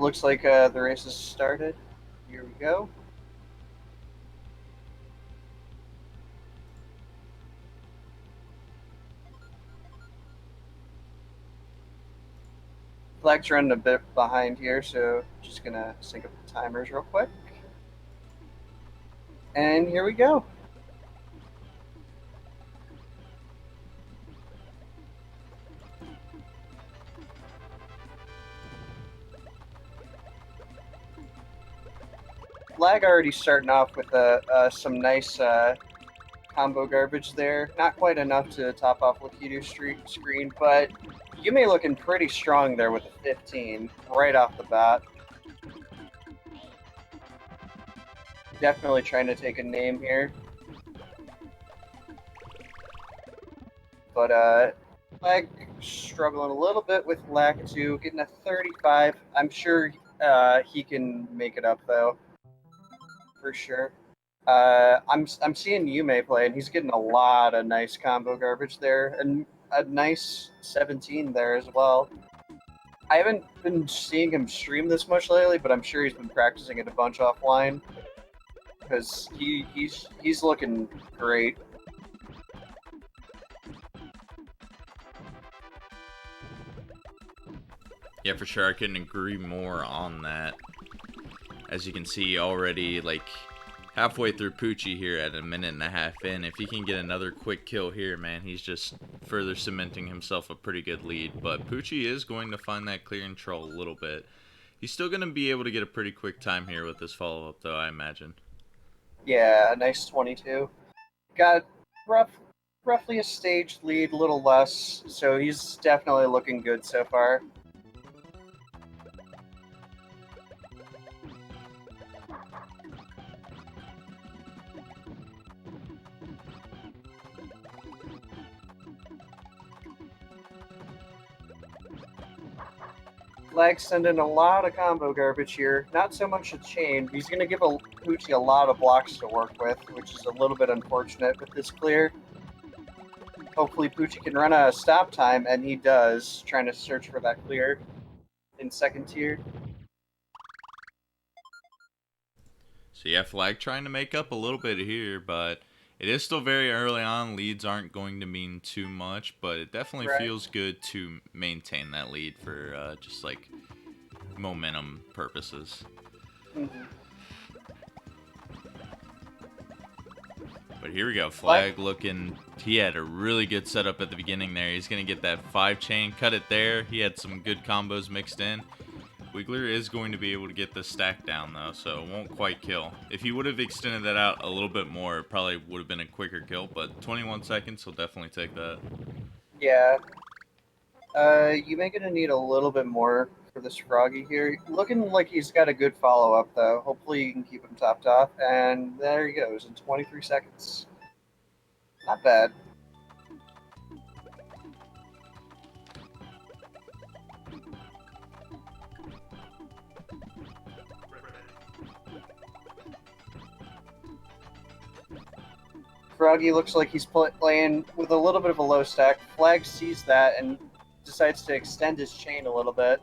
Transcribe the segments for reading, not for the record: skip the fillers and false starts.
looks like the race has started. Here we go. Flag's running a bit behind here, so just gonna sync up the timers real quick. And here we go. Flag already starting off with some nice combo garbage there. Not quite enough to top off Lakitu screen, but Yume looking pretty strong there with a 15 right off the bat. Definitely trying to take a name here. But Flag struggling a little bit with Lakitu, getting a 35. I'm sure he can make it up though, for sure. I'm seeing Yume play, and he's getting a lot of nice combo garbage there, and a nice 17 there as well. I haven't been seeing him stream this much lately, but I'm sure he's been practicing it a bunch offline because he's looking great. Yeah, for sure. I couldn't agree more on that. As you can see already, like, halfway through Poochie here at a minute and a half in. If he can get another quick kill here, man, he's just further cementing himself a pretty good lead. But Poochie is going to find that clear control a little bit. He's still going to be able to get a pretty quick time here with this follow-up, though, I imagine. Yeah, a nice 22. Got roughly a stage lead, a little less, so he's definitely looking good so far. Flag sending a lot of combo garbage here. Not so much a chain. He's going to give Poochie a lot of blocks to work with, which is a little bit unfortunate with this clear. Hopefully Poochie can run a stop time, and he does, trying to search for that clear in second tier. So yeah, Flag trying to make up a little bit here, but it is still very early on. Leads aren't going to mean too much, but it definitely feels good to maintain that lead for just like momentum purposes. Mm-hmm. But here we go. Flag looking. He had a really good setup at the beginning there. He's going to get that 5 chain, cut it there. He had some good combos mixed in. Wiggler is going to be able to get the stack down, though, so it won't quite kill. If he would have extended that out a little bit more, it probably would have been a quicker kill, but 21 seconds, he'll definitely take that. Yeah. You may gonna need a little bit more for this Froggy here. Looking like he's got a good follow-up, though. Hopefully you can keep him topped off, and there he goes in 23 seconds. Not bad. Froggy looks like he's playing with a little bit of a low stack. Flag sees that and decides to extend his chain a little bit.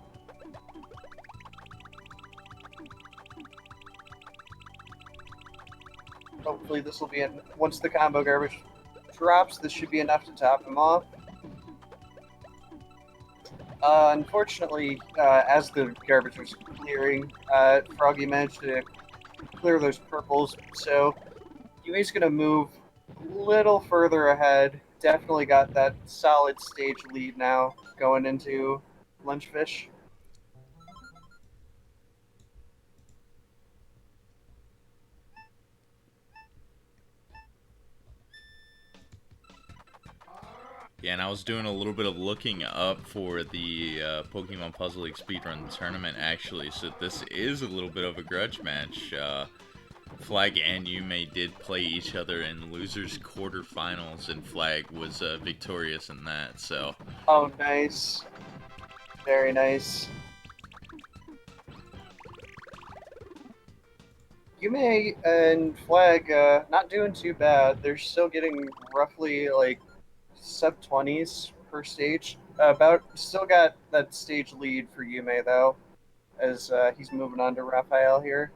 Hopefully this will be once the combo garbage drops, this should be enough to top him off. Unfortunately, as the garbage was clearing, Froggy managed to clear those purples, so Yui's going to move a little further ahead. Definitely got that solid stage lead now going into Lunchfish. Yeah, and I was doing a little bit of looking up for the Pokemon Puzzle League Speedrun tournament, actually, so this is a little bit of a grudge match. Flag and Yume did play each other in losers quarterfinals, and Flag was victorious in that, so. Oh, nice. Very nice. Yume and Flag not doing too bad. They're still getting roughly like sub-20s per stage. Still got that stage lead for Yume though. as he's moving on to Raphael here.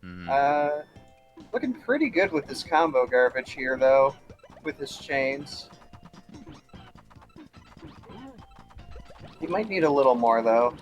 Mm-hmm. Looking pretty good with this combo garbage here, though, with his chains. He might need a little more, though.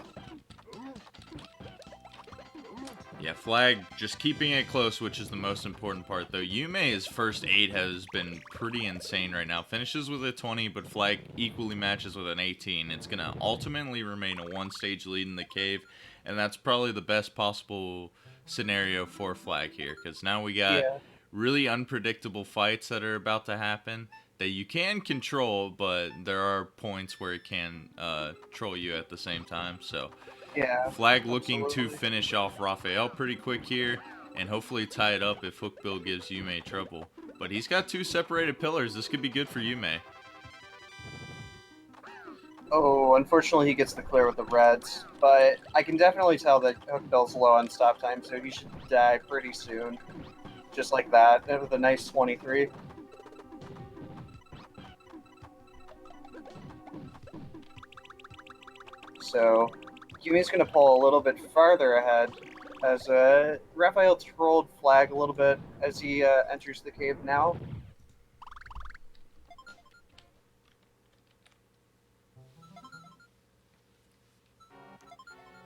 Yeah, Flag just keeping it close, which is the most important part, though. Yume's first 8 has been pretty insane right now. Finishes with a 20, but Flag equally matches with an 18. It's going to ultimately remain a one-stage lead in the cave, and that's probably the best possible scenario for Flag here, because now we got Yeah. really unpredictable fights that are about to happen that you can control, but there are points where it can troll you at the same time, so... Yeah, Flag looking to absolutely. finish off Raphael pretty quick here, and hopefully tie it up if Hookbill gives Yume trouble. But he's got 2 separated pillars. This could be good for Yume. Oh, unfortunately he gets the clear with the reds, but I can definitely tell that Hookbill's low on stop time, so he should die pretty soon. Just like that, with a nice 23. So, Yumi's going to pull a little bit farther ahead as Raphael trolled Flag a little bit as he enters the cave now.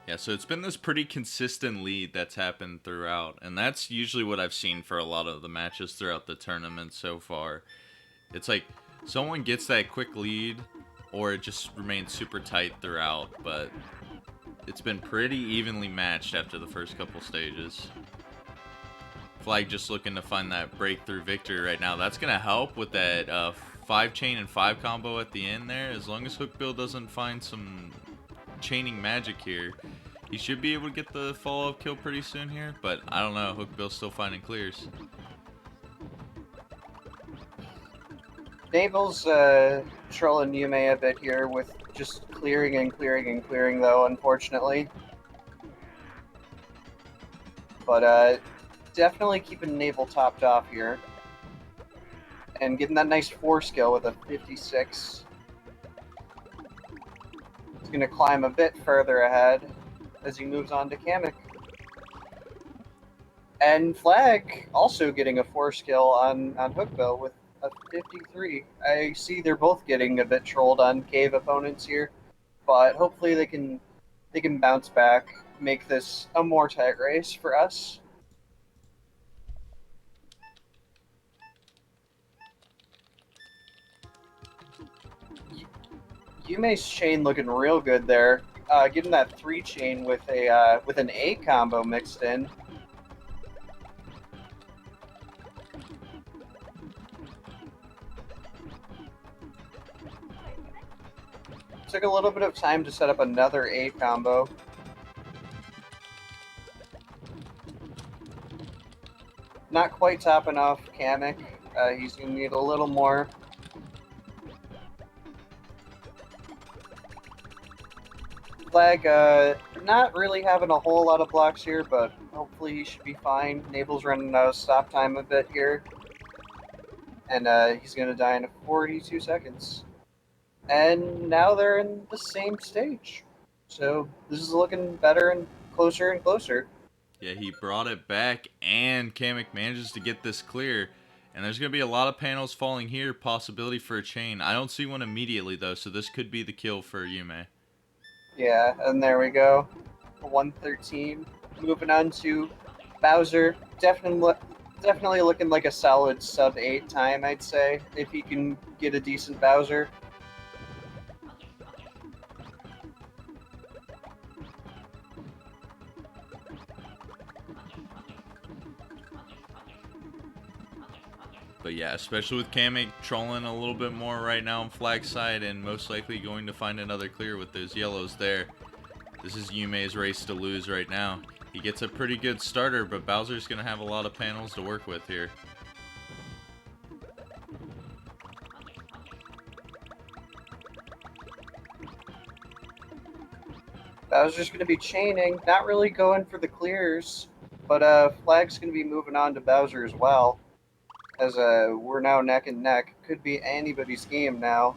Yeah, so it's been this pretty consistent lead that's happened throughout, and that's usually what I've seen for a lot of the matches throughout the tournament so far. It's like someone gets that quick lead, or it just remains super tight throughout, but it's been pretty evenly matched after the first couple stages. Flag just looking to find that breakthrough victory right now. That's going to help with that 5 chain and 5 combo at the end there. As long as Hookbill doesn't find some chaining magic here, he should be able to get the follow-up kill pretty soon here. But I don't know. Hookbill's still finding clears. Navel's trolling Yume a bit here with just clearing and clearing and clearing, though, unfortunately. But definitely keeping Navel topped off here. And getting that nice 4 skill with a 56. He's going to climb a bit further ahead as he moves on to Kamek. And Flag also getting a 4 skill on Hookbill with a 53. I see they're both getting a bit trolled on cave opponents here, but hopefully they can bounce back, make this a more tight race for us. Yume's chain looking real good there. Getting that 3 chain with an 8 combo mixed in. Took a little bit of time to set up another 8 combo. Not quite topping off Kamek. He's going to need a little more. Flag, not really having a whole lot of blocks here, but hopefully he should be fine. Navel's running out of stop time a bit here. And he's going to die in 42 seconds. And now they're in the same stage. So this is looking better and closer and closer. Yeah, he brought it back, and Kamek manages to get this clear. And there's going to be a lot of panels falling here. Possibility for a chain. I don't see one immediately, though, so this could be the kill for Yume. Yeah, and there we go. 113. Moving on to Bowser. Definitely looking like a solid sub 8 time, I'd say, if he can get a decent Bowser. But yeah, especially with Kamek trolling a little bit more right now on Flag side, and most likely going to find another clear with those yellows there. This is Yume's race to lose right now. He gets a pretty good starter, but Bowser's going to have a lot of panels to work with here. Bowser's going to be chaining, not really going for the clears, but Flag's going to be moving on to Bowser as well. As we're now neck and neck. Could be anybody's game now.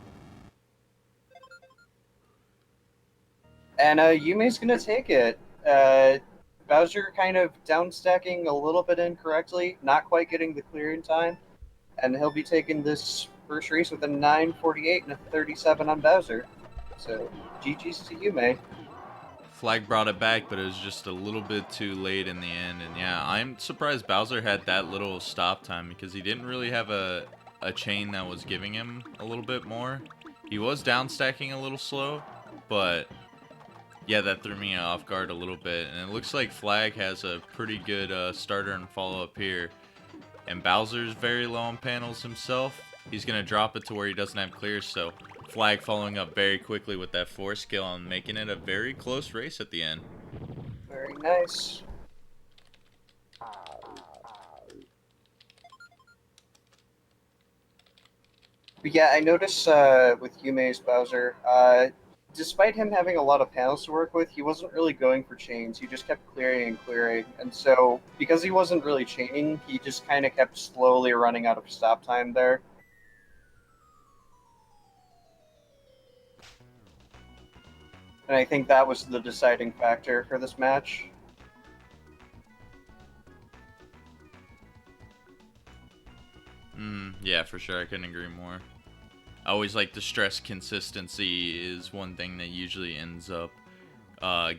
And Yume's gonna take it. Bowser kind of downstacking a little bit incorrectly, not quite getting the clear in time, and he'll be taking this first race with a 9:48 and a 37 on Bowser. So GG's to Yume. Flag brought it back, but it was just a little bit too late in the end. And yeah, I'm surprised Bowser had that little stop time because he didn't really have a chain that was giving him a little bit more. He was down stacking a little slow, but yeah, that threw me off guard a little bit. And it looks like Flag has a pretty good starter and follow up here. And Bowser's very low on panels himself. He's going to drop it to where he doesn't have clears, so Flag following up very quickly with that 4 skill and making it a very close race at the end. Very nice. But yeah, I noticed with Yume's Bowser, despite him having a lot of panels to work with, he wasn't really going for chains. He just kept clearing and clearing. And so, because he wasn't really chaining, he just kind of kept slowly running out of stop time there. And I think that was the deciding factor for this match. Yeah, for sure. I couldn't agree more. I always like to stress consistency is one thing that usually ends up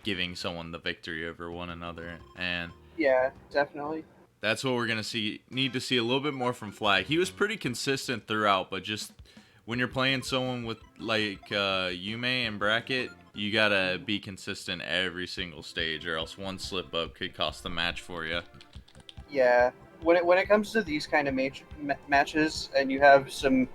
giving someone the victory over one another. And yeah, definitely. That's what we're going to need to see a little bit more from Flag. He was pretty consistent throughout, but just when you're playing someone with like Yume and Bracket, you got to be consistent every single stage or else one slip up could cost the match for you. Yeah. When it comes to these kind of matches and you have some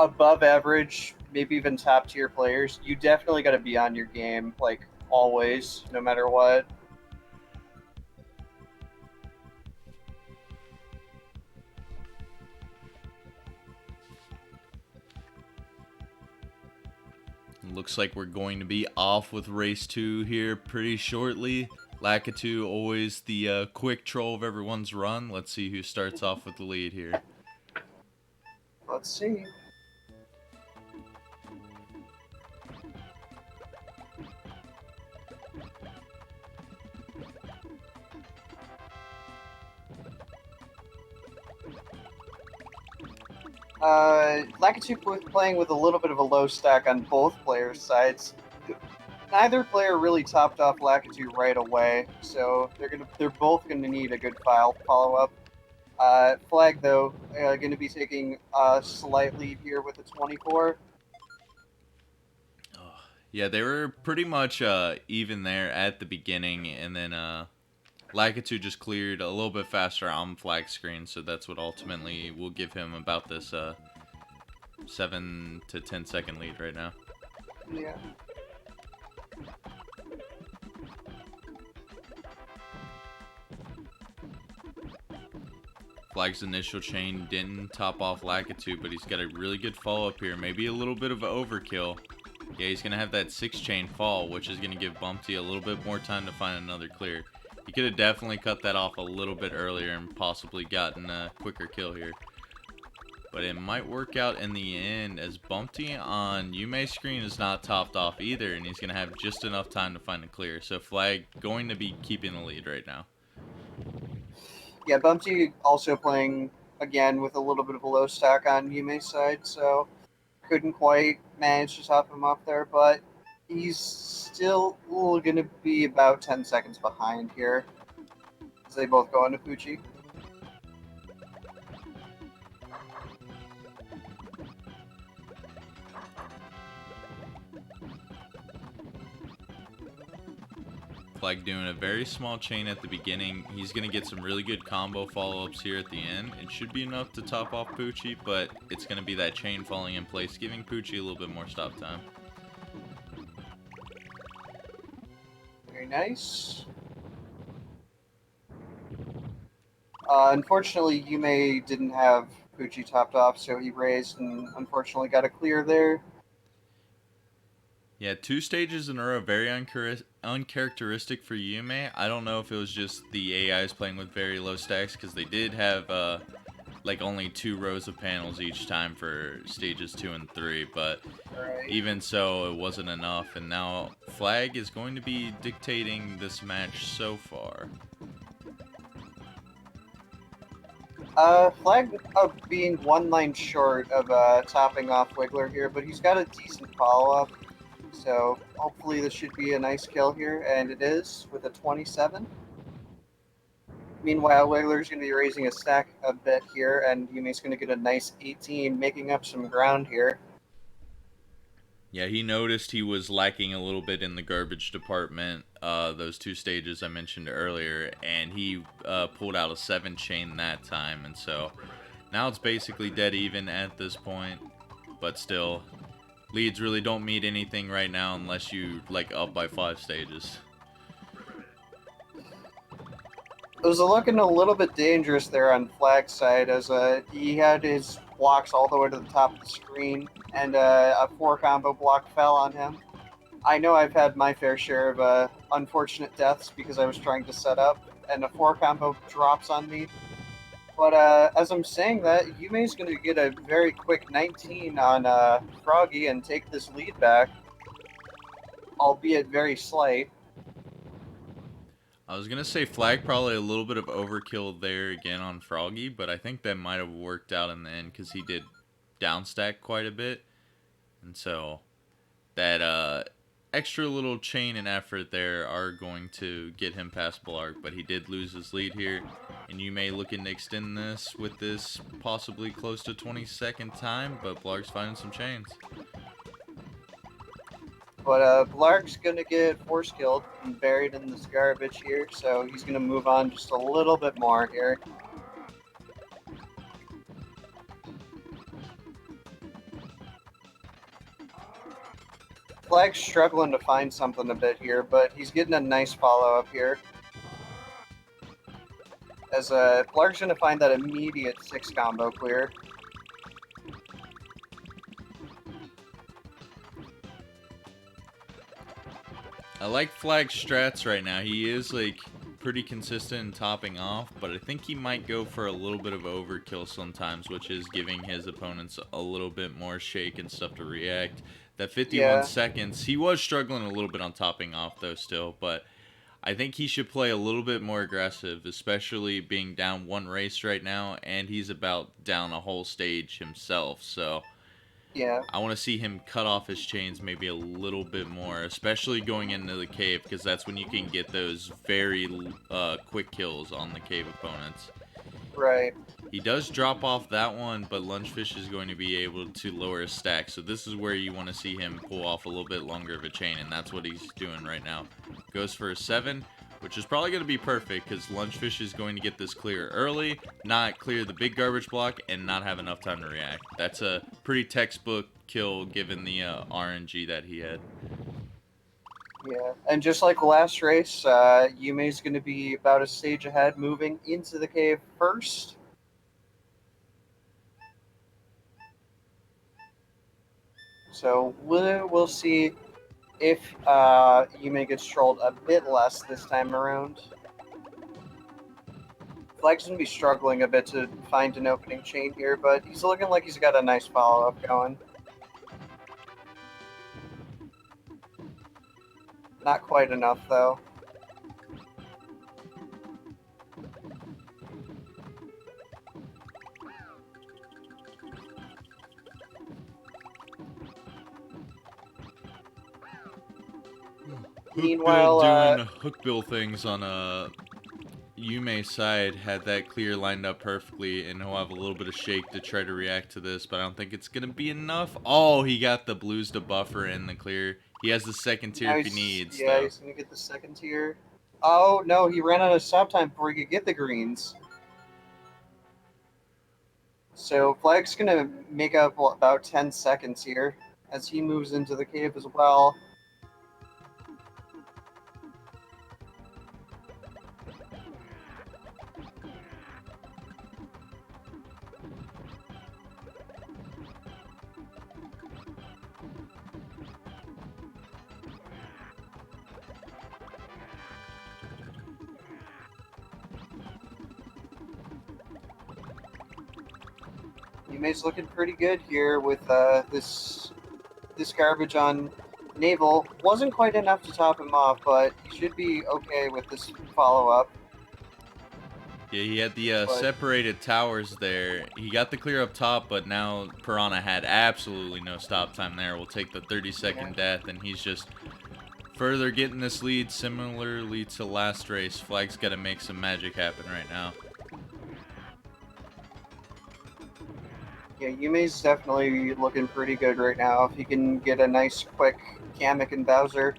above average, maybe even top tier players, you definitely got to be on your game, like always, no matter what. Looks like we're going to be off with race 2 here pretty shortly. Lakitu, always the quick troll of everyone's run. Let's see who starts off with the lead here. Let's see. Lakitu playing with a little bit of a low stack on both players' sides. Neither player really topped off Lakitu right away, so they're both gonna need a good follow up. Flag though, gonna be taking a slight lead here with a 24. Yeah, they were pretty much even there at the beginning, and then Lakitu just cleared a little bit faster on Flag screen, so that's what ultimately will give him about this 7 to 10 second lead right now. Yeah. Flag's initial chain didn't top off Lakitu, but he's got a really good follow-up here. Maybe a little bit of an overkill. Yeah, he's going to have that 6 chain fall, which is going to give Bumpty a little bit more time to find another clear. He could have definitely cut that off a little bit earlier and possibly gotten a quicker kill here. But it might work out in the end, as Bumpty on Yume's screen is not topped off either, and he's going to have just enough time to find a clear. So Flag going to be keeping the lead right now. Yeah, Bumpty also playing, again, with a little bit of a low stack on Yume's side, so couldn't quite manage to top him off there, but he's still going to be about 10 seconds behind here as they both go into Fuji. Flag doing a very small chain at the beginning. He's going to get some really good combo follow-ups here at the end. It should be enough to top off Poochie, but it's going to be that chain falling in place, giving Poochie a little bit more stop time. Very nice. Unfortunately, Yume didn't have Poochie topped off, so he raised and unfortunately got a clear there. Yeah, 2 stages in a row, very uncharacteristic for Yume. I don't know if it was just the AIs playing with very low stacks, because they did have like only 2 rows of panels each time for stages 2 and 3, but Right. even so, it wasn't enough, and now Flag is going to be dictating this match so far. Flag being one line short of topping off Wiggler here, but he's got a decent follow-up, so hopefully this should be a nice kill here, and it is with a 27. Meanwhile, Wiggler's going to be raising a stack a bit here, and Yumi's going to get a nice 18, making up some ground here. Yeah, he noticed he was lacking a little bit in the garbage department, those 2 stages I mentioned earlier, and he pulled out a 7 chain that time, and so now it's basically dead even at this point, but still, leads really don't mean anything right now unless you, like, up by 5 stages. It was looking a little bit dangerous there on Flag's side, as he had his blocks all the way to the top of the screen, and a 4 combo block fell on him. I know I've had my fair share of unfortunate deaths because I was trying to set up, and a 4 combo drops on me. But as I'm saying that, Yume's going to get a very quick 19 on Froggy and take this lead back, albeit very slight. I was gonna say Flag probably a little bit of overkill there again on Froggy, but I think that might have worked out in the end because he did downstack quite a bit, and so that extra little chain and effort there are going to get him past Blarg, but he did lose his lead here, and you may looking to extend this with this possibly close to 22nd time, but Blarg's finding some chains. But Blarg's going to get force killed and buried in this garbage here, so he's going to move on just a little bit more here. Flag's struggling to find something a bit here, but he's getting a nice follow-up here. As Blarg's going to find that immediate 6 combo clear. I like Flag's strats right now. He is like pretty consistent in topping off, but I think he might go for a little bit of overkill sometimes, which is giving his opponents a little bit more shake and stuff to react. That 51 seconds, he was struggling a little bit on topping off though still, but I think he should play a little bit more aggressive, especially being down 1 race right now, and he's about down a whole stage himself, so Yeah. I want to see him cut off his chains maybe a little bit more, especially going into the cave, because that's when you can get those very quick kills on the cave opponents. Right. He does drop off that one, but Lungefish is going to be able to lower his stack, so this is where you want to see him pull off a little bit longer of a chain, and that's what he's doing right now. Goes for a 7, which is probably going to be perfect, because Lungefish is going to get this clear early, not clear the big garbage block, and not have enough time to react. That's a pretty textbook kill given the RNG that he had. Yeah, and just like last race, Yume's going to be about a stage ahead, moving into the cave first. So we'll see if Yume gets trolled a bit less this time around. Flag's going to be struggling a bit to find an opening chain here, but he's looking like he's got a nice follow-up going. Not quite enough, though. Meanwhile, doing hookbill things on Yume's side had that clear lined up perfectly, and he'll have a little bit of shake to try to react to this, but I don't think it's gonna be enough. Oh, he got the blues to buffer in the clear. He has the second tier if he needs. Yeah, he's gonna get the second tier. Oh no, he ran out of stop time before he could get the greens. So Flag's gonna make up about 10 seconds here as he moves into the cave as well. Yume's looking pretty good here with this garbage on Naval. Wasn't quite enough to top him off, but he should be okay with this follow-up. Yeah, he had the separated towers there. He got the clear up top, but now Piranha had absolutely no stop time there. We'll take the 30-second death, and he's just further getting this lead. Similarly to last race, Flag's got to make some magic happen right now. Yeah, Yume's definitely looking pretty good right now. If he can get a nice, quick Kamek and Bowser.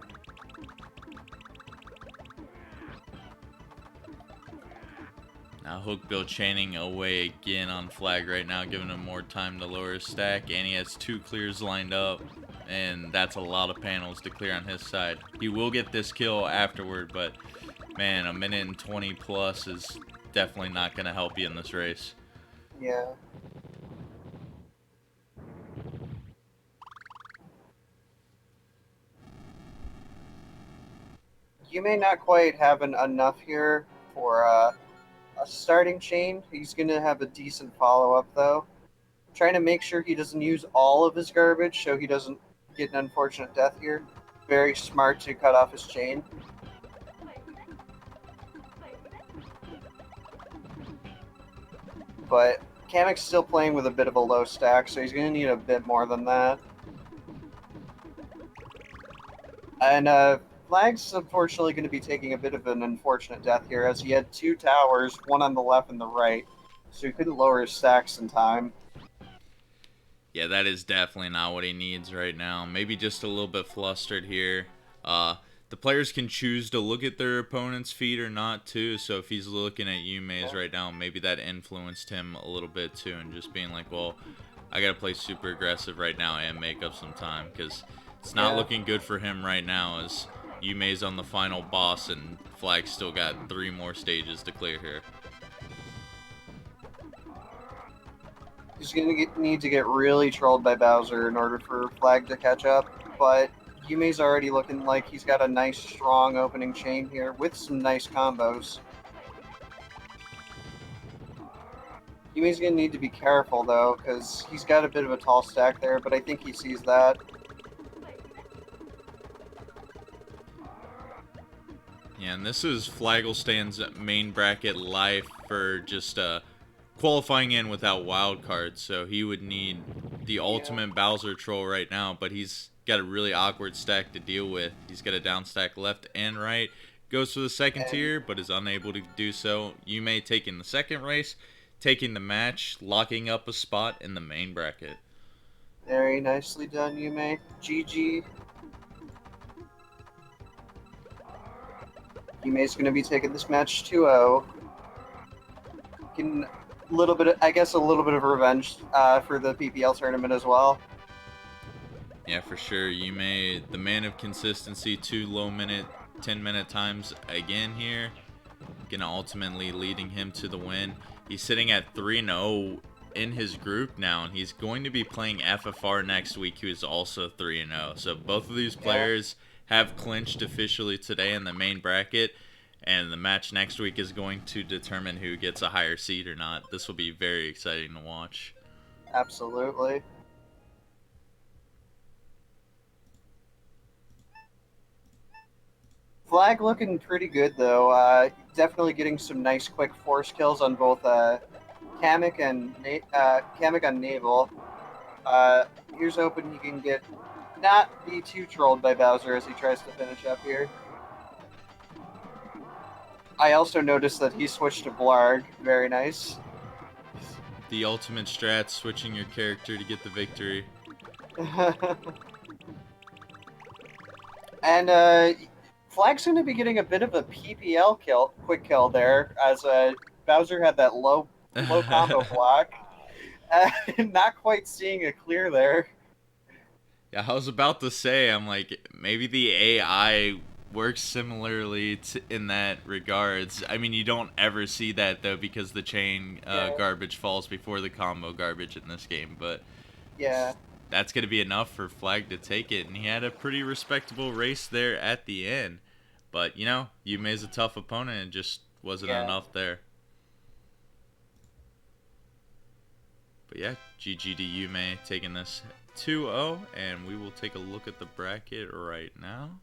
Now Hookbill chaining away again on Flag right now, giving him more time to lower his stack, and he has 2 clears lined up, and that's a lot of panels to clear on his side. He will get this kill afterward, but man, a minute and 20 plus is definitely not going to help you in this race. Yeah. Yume not quite having enough here for a starting chain. He's going to have a decent follow-up, though. Trying to make sure he doesn't use all of his garbage so he doesn't get an unfortunate death here. Very smart to cut off his chain. But Kamek's still playing with a bit of a low stack, so he's going to need a bit more than that. And Flag's unfortunately going to be taking a bit of an unfortunate death here, as he had 2 towers, one on the left and the right, so he couldn't lower his stacks in time. Yeah, that is definitely not what he needs right now. Maybe just a little bit flustered here. The players can choose to look at their opponent's feet or not too. So if he's looking at Yume's right now, maybe that influenced him a little bit too, and just being like, well, I gotta play super aggressive right now and make up some time, because it's not looking good for him right now, as Yume's on the final boss and Flag's still got 3 more stages to clear here. He's going to need to get really trolled by Bowser in order for Flag to catch up, but Yume's already looking like he's got a nice, strong opening chain here with some nice combos. Yume's going to need to be careful, though, because he's got a bit of a tall stack there, but I think he sees that. Yeah, and this is Flagalstan's main bracket life for just qualifying in without wild cards, so he would need the ultimate Bowser troll right now, but he's got a really awkward stack to deal with. He's got a down stack left and right. Goes for the second tier, but is unable to do so. Yume taking the second race, taking the match, locking up a spot in the main bracket. Very nicely done, Yume. GG. Yume's going to be taking this match 2-0. Getting a little bit of revenge for the PPL tournament as well. Yeah, for sure. Yume, the man of consistency, 2 low minute, 10-minute times again here. Gonna ultimately leading him to the win. He's sitting at 3-0 in his group now, and he's going to be playing FFR next week, who is also 3-0. So both of these players have clinched officially today in the main bracket, and the match next week is going to determine who gets a higher seed or not. This will be very exciting to watch. Absolutely. Flag looking pretty good, though. Definitely getting some nice quick force kills on both Kamek on Naval. Here's hoping he can not be too trolled by Bowser as he tries to finish up here. I also noticed that he switched to Blarg. Very nice. The ultimate strat, switching your character to get the victory. And Flag's going to be getting a bit of a PPL quick kill there, as Bowser had that low combo block. Not quite seeing a clear there. Yeah, I was about to say, I'm like, maybe the AI works similarly in that regards. I mean, you don't ever see that, though, because the chain garbage falls before the combo garbage in this game, but yeah, that's going to be enough for Flag to take it, and he had a pretty respectable race there at the end. But, you know, Yume's a tough opponent, and just wasn't enough there. But yeah, GG to Yume taking this 2-0, and we will take a look at the bracket right now.